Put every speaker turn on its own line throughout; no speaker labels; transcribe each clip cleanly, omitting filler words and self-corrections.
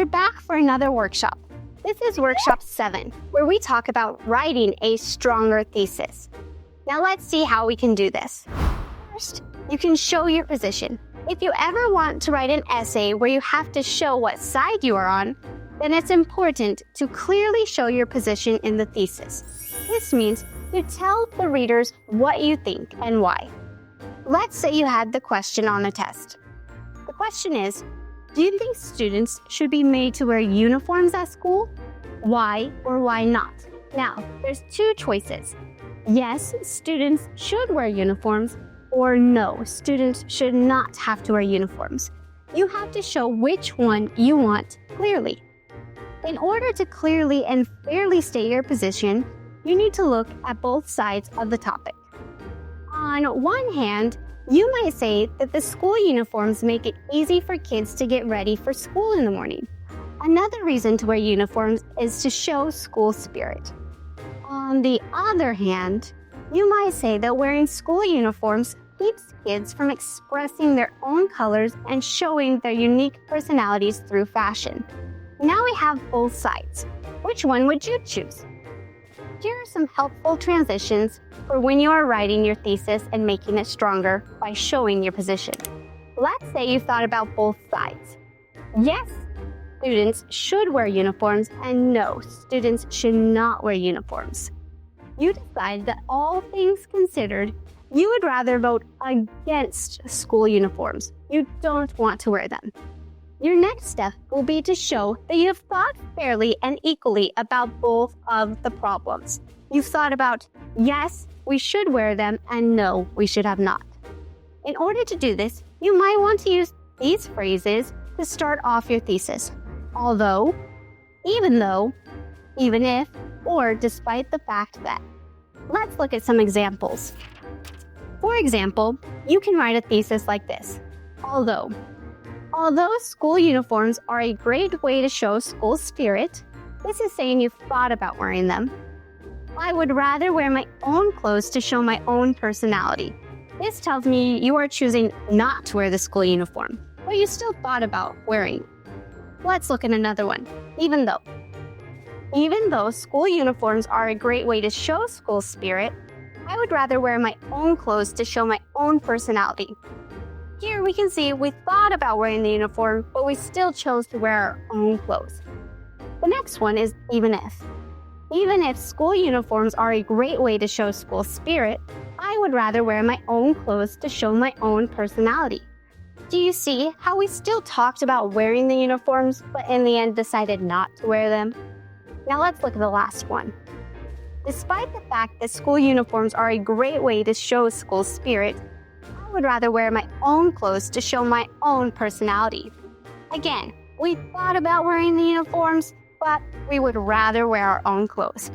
back for another workshop. This is workshop 7, where we talk about writing a stronger thesis. Now let's see how we can do this. First, you can show your position. If you ever want to write an essay where you have to show what side you are on, then it's important to clearly show your position in the thesis. This means you tell the readers what you think and why. Let's say you had the question on a test. The question is, do you think students should be made to wear uniforms at school? Why or why not? Now, there's 2 choices. Yes, students should wear uniforms, or no, students should not have to wear uniforms. You have to show which one you want clearly. In order to clearly and fairly state your position, you need to look at both sides of the topic. On one hand, you might say that the school uniforms make it easy for kids to get ready for school in the morning. Another reason to wear uniforms is to show school spirit. On the other hand, you might say that wearing school uniforms keeps kids from expressing their own colors and showing their unique personalities through fashion. Now we have both sides. Which one would you choose? Here are some helpful transitions for when you are writing your thesis and making it stronger by showing your position. Let's say you thought about both sides. Yes, students should wear uniforms, and no, students should not wear uniforms. You decide that all things considered, you would rather vote against school uniforms. You don't want to wear them. Your next step will be to show that you have thought fairly and equally about both of the problems. You've thought about, yes, we should wear them, and no, we should have not. In order to do this, you might want to use these phrases to start off your thesis. Although, even though, even if, or despite the fact that. Let's look at some examples. For example, you can write a thesis like this. Although school uniforms are a great way to show school spirit, this is saying you've thought about wearing them. I would rather wear my own clothes to show my own personality. This tells me you are choosing not to wear the school uniform, but you still thought about wearing. Let's look at another one. Even though school uniforms are a great way to show school spirit, I would rather wear my own clothes to show my own personality. Here we can see we thought about wearing the uniform, but we still chose to wear our own clothes. The next one is even if. Even if school uniforms are a great way to show school spirit, I would rather wear my own clothes to show my own personality. Do you see how we still talked about wearing the uniforms, but in the end decided not to wear them? Now let's look at the last one. Despite the fact that school uniforms are a great way to show school spirit, I would rather wear my own clothes to show my own personality. Again, we thought about wearing the uniforms, but we would rather wear our own clothes.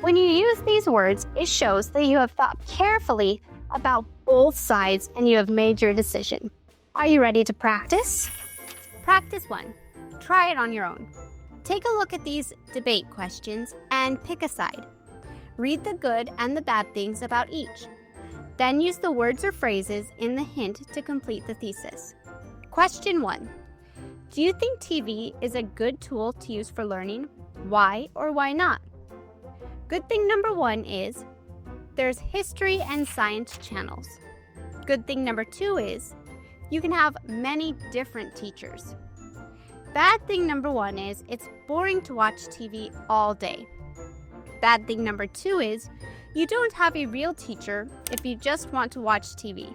When you use these words, it shows that you have thought carefully about both sides and you have made your decision. Are you ready to practice? Practice 1. Try it on your own. Take a look at these debate questions and pick a side. Read the good and the bad things about each. Then use the words or phrases in the hint to complete the thesis. Question 1. Do you think TV is a good tool to use for learning? Why or why not? Good thing number 1 is there's history and science channels. Good thing number 2 is you can have many different teachers. Bad thing number 1 is it's boring to watch TV all day. Bad thing number 2 is you don't have a real teacher if you just want to watch TV.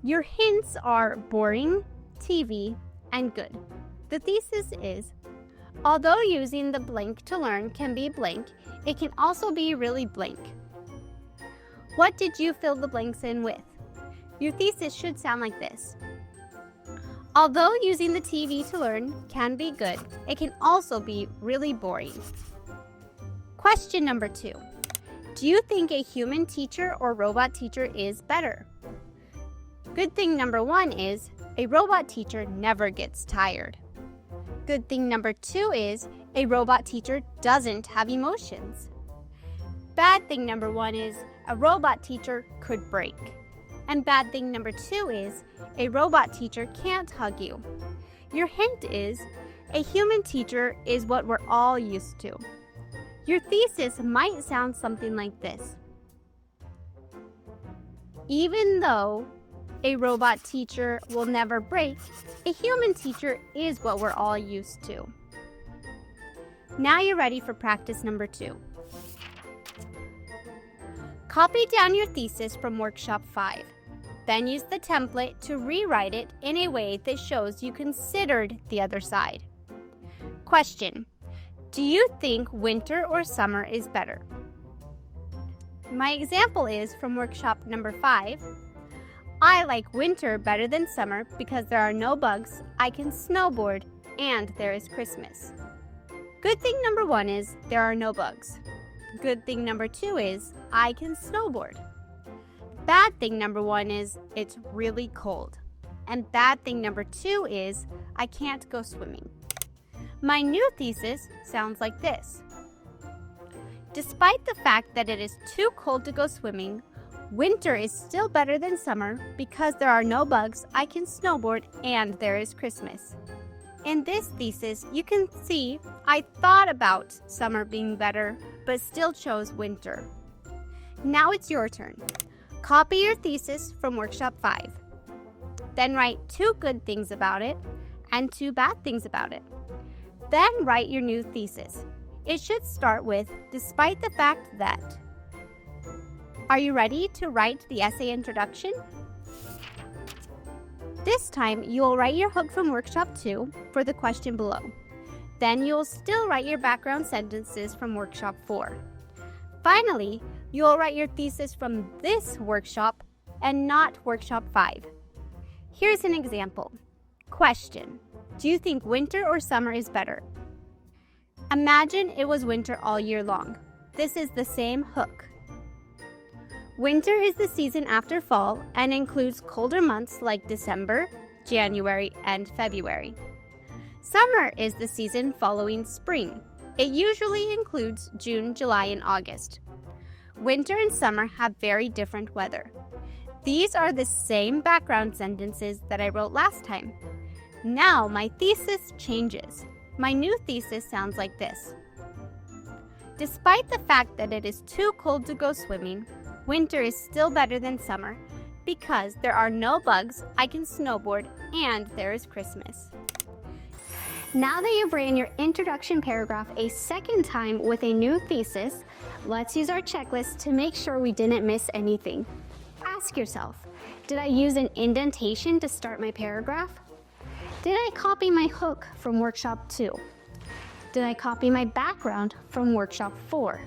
Your hints are boring, TV, and good. The thesis is, although using the blank to learn can be blank, it can also be really blank. What did you fill the blanks in with? Your thesis should sound like this. Although using the TV to learn can be good, it can also be really boring. Question number 2. Do you think a human teacher or robot teacher is better? Good thing number 1 is a robot teacher never gets tired. Good thing number 2 is a robot teacher doesn't have emotions. Bad thing number 1 is a robot teacher could break. And bad thing number 2 is a robot teacher can't hug you. Your hint is A human teacher is what we're all used to. Your thesis might sound something like this. Even though a robot teacher will never break, a human teacher is what we're all used to. Now you're ready for practice number 2. Copy down your thesis from workshop 5. Then use the template to rewrite it in a way that shows you considered the other side. Question: do you think winter or summer is better? My example is from workshop number 5. I like winter better than summer because there are no bugs, I can snowboard, and there is Christmas. Good thing number 1 is there are no bugs. Good thing number 2 is I can snowboard. Bad thing number 1 is it's really cold. And bad thing number 2 is I can't go swimming. My new thesis sounds like this. Despite the fact that it is too cold to go swimming, winter is still better than summer because there are no bugs, I can snowboard, and there is Christmas. In this thesis, you can see I thought about summer being better, but still chose winter. Now it's your turn. Copy your thesis from workshop 5. Then write 2 good things about it and 2 bad things about it. Then write your new thesis. It should start with, despite the fact that. Are you ready to write the essay introduction? This time, you will write your hook from workshop 2 for the question below. Then you will still write your background sentences from workshop 4. Finally, you will write your thesis from this workshop and not workshop 5. Here's an example. Question: do you think winter or summer is better? Imagine it was winter all year long. This is the same hook. Winter is the season after fall and includes colder months like December, January, and February. Summer is the season following spring. It usually includes June, July, and August. Winter and summer have very different weather. These are the same background sentences that I wrote last time. Now my thesis changes. My new thesis sounds like this. Despite the fact that it is too cold to go swimming, winter is still better than summer because there are no bugs, I can snowboard, and there is Christmas. Now that you've written your introduction paragraph a second time with a new thesis, let's use our checklist to make sure we didn't miss anything. Ask yourself, did I use an indentation to start my paragraph? Did I copy my hook from workshop 2? Did I copy my background from workshop 4?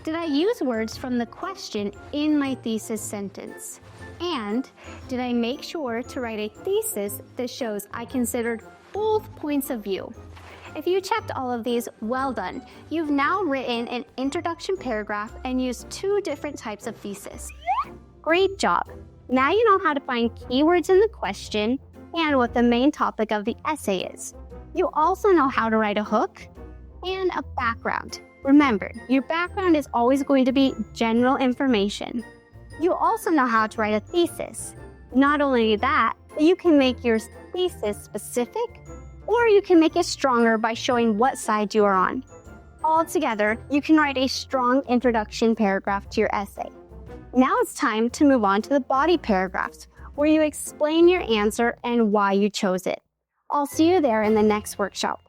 Did I use words from the question in my thesis sentence? And did I make sure to write a thesis that shows I considered both points of view? If you checked all of these, well done. You've now written an introduction paragraph and used 2 different types of thesis. Great job. Now you know how to find keywords in the question and what the main topic of the essay is. You also know how to write a hook and a background. Remember, your background is always going to be general information. You also know how to write a thesis. Not only that, you can make your thesis specific, or you can make it stronger by showing what side you are on. Altogether, you can write a strong introduction paragraph to your essay. Now it's time to move on to the body paragraphs, where you explain your answer and why you chose it. I'll see you there in the next workshop.